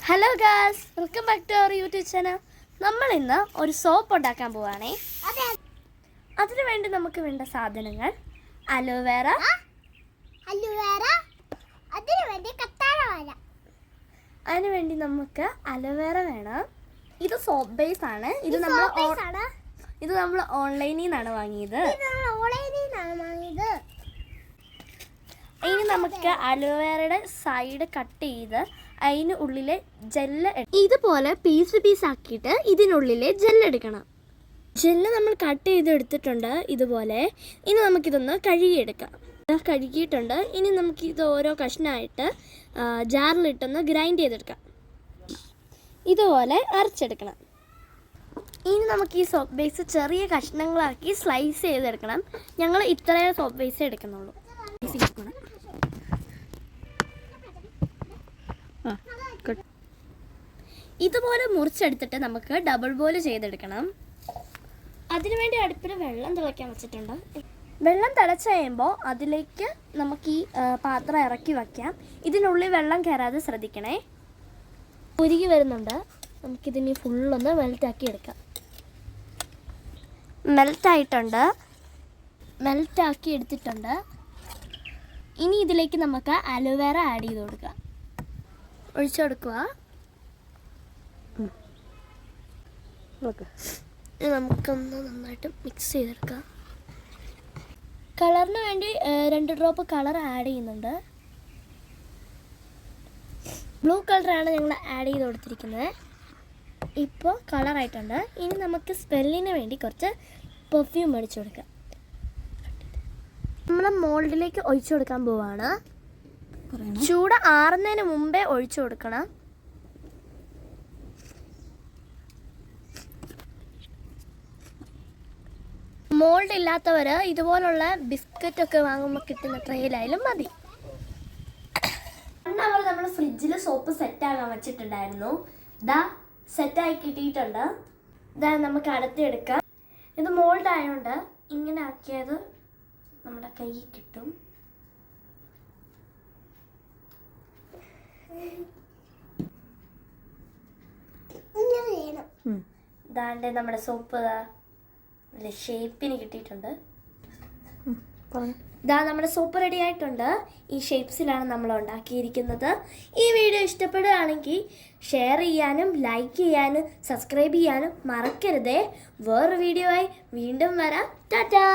Hello guys, welcome back to our YouTube channel. നമ്മൾ ഇന്ന് ഒരു സോപ്പ് ഉണ്ടാക്കാൻ പോവാണേ. അതിനു വേണ്ടി നമുക്ക് വേണ്ട സാധനങ്ങൾ അലോവേറ, അതിനു വേണ്ടി നമുക്ക് അലോവേറ വേണം. ഇത് സോപ്പ് ബേസ് ആണ്. ഇത് നമ്മൾ ഓൺലൈനിൽ നിന്നാണ് വാങ്ങിയത്. ഇനി നമുക്ക് അലോവേറയുടെ സൈഡ് കട്ട് ചെയ്ത് അതിന് ഉള്ളിലെ ജെല്ല് ഇതുപോലെ പീസ് ആക്കിയിട്ട് ഇതിനുള്ളിലെ ജെല്ലെടുക്കണം. ജെല്ല് നമ്മൾ കട്ട് ചെയ്തെടുത്തിട്ടുണ്ട് ഇതുപോലെ. ഇനി നമുക്കിതൊന്ന് കഴുകിയെടുക്കാം. കഴുകിയിട്ടുണ്ട്. ഇനി നമുക്കിത് ഓരോ കഷ്ണമായിട്ട് ജാറിലിട്ടൊന്ന് ഗ്രൈൻഡ് ചെയ്തെടുക്കാം. ഇതുപോലെ അരച്ചെടുക്കണം. ഇനി നമുക്ക് ഈ സോപ്പ് ബേസ് ചെറിയ കഷ്ണങ്ങളാക്കി സ്ലൈസ് ചെയ്തെടുക്കണം. ഞങ്ങൾ ഇത്രയും സോപ്പ് ബേസ് എടുക്കുന്നുള്ളൂ. ഇതുപോലെ മുറിച്ചെടുത്തിട്ട് നമുക്ക് ഡബിൾ ബോയിൽ ചെയ്തെടുക്കണം. അതിനുവേണ്ടി അടുപ്പിൽ വെള്ളം തിളയ്ക്കാൻ വെച്ചിട്ടുണ്ട്. വെള്ളം തിളച്ച് കഴിയുമ്പോൾ അതിലേക്ക് നമുക്ക് ഈ പാത്രം ഇറക്കി വയ്ക്കാം. ഇതിനുള്ളിൽ വെള്ളം കയറാതെ ശ്രദ്ധിക്കണേ. ഉരുകി വരുന്നുണ്ട്. നമുക്കിതിനി ഫുള്ളൊന്ന് മെൽറ്റാക്കി എടുക്കാം. മെൽറ്റാക്കി എടുത്തിട്ടുണ്ട്. ഇനി ഇതിലേക്ക് നമുക്ക് അലോവേറ ആഡ് ചെയ്ത് കൊടുക്കാം. ഒഴിച്ചു കൊടുക്കുക. നമുക്കൊന്ന് നന്നായിട്ട് മിക്സ് ചെയ്തെടുക്കാം. കളറിന് വേണ്ടി 2 ഡ്രോപ്പ് കളർ ആഡ് ചെയ്യുന്നുണ്ട്. ബ്ലൂ കളറാണ് ഞങ്ങൾ ആഡ് ചെയ്ത് കൊടുത്തിരിക്കുന്നത്. ഇപ്പോൾ കളറായിട്ടുണ്ട്. ഇനി നമുക്ക് സ്മെല്ലിന് വേണ്ടി കുറച്ച് പെർഫ്യൂം അടിച്ചു കൊടുക്കാം. നമ്മൾ മോൾഡിലേക്ക് ഒഴിച്ചു കൊടുക്കാൻ പോവാണ്. ചൂട് ആറുന്നതിന് മുമ്പേ ഒഴിച്ചു കൊടുക്കണം. മോൾഡ് ഇല്ലാത്തവർ ഇതുപോലുള്ള ബിസ്ക്കറ്റ് ഒക്കെ വാങ്ങുമ്പോൾ കിട്ടുന്ന ട്രെയിലായാലും മതി. 1 അവർ നമ്മൾ ഫ്രിഡ്ജിൽ സോപ്പ് സെറ്റാകാൻ വെച്ചിട്ടുണ്ടായിരുന്നു. സെറ്റായി കിട്ടിയിട്ടുണ്ട്. നമുക്ക് അടുത്തെടുക്കാം. ഇത് മോൾഡ് ആയതുകൊണ്ട് ഇങ്ങനെ ആക്കിയത് നമ്മുടെ കയ്യിൽ കിട്ടും. ഇതാണ്ട് നമ്മുടെ സോപ്പ് നല്ല ഷേപ്പിന് കിട്ടിയിട്ടുണ്ട്. നമ്മുടെ സോപ്പ് റെഡി ആയിട്ടുണ്ട്. ഈ ഷേപ്സിലാണ് നമ്മൾ ഉണ്ടാക്കിയിരിക്കുന്നത്. ഈ വീഡിയോ ഇഷ്ടപ്പെടുകയാണെങ്കിൽ ഷെയർ ചെയ്യാനും ലൈക്ക് ചെയ്യാനും സബ്സ്ക്രൈബ് ചെയ്യാനും മറക്കരുതേ. വേറൊരു വീഡിയോ ആയി വീണ്ടും വരാം. ടാറ്റാ.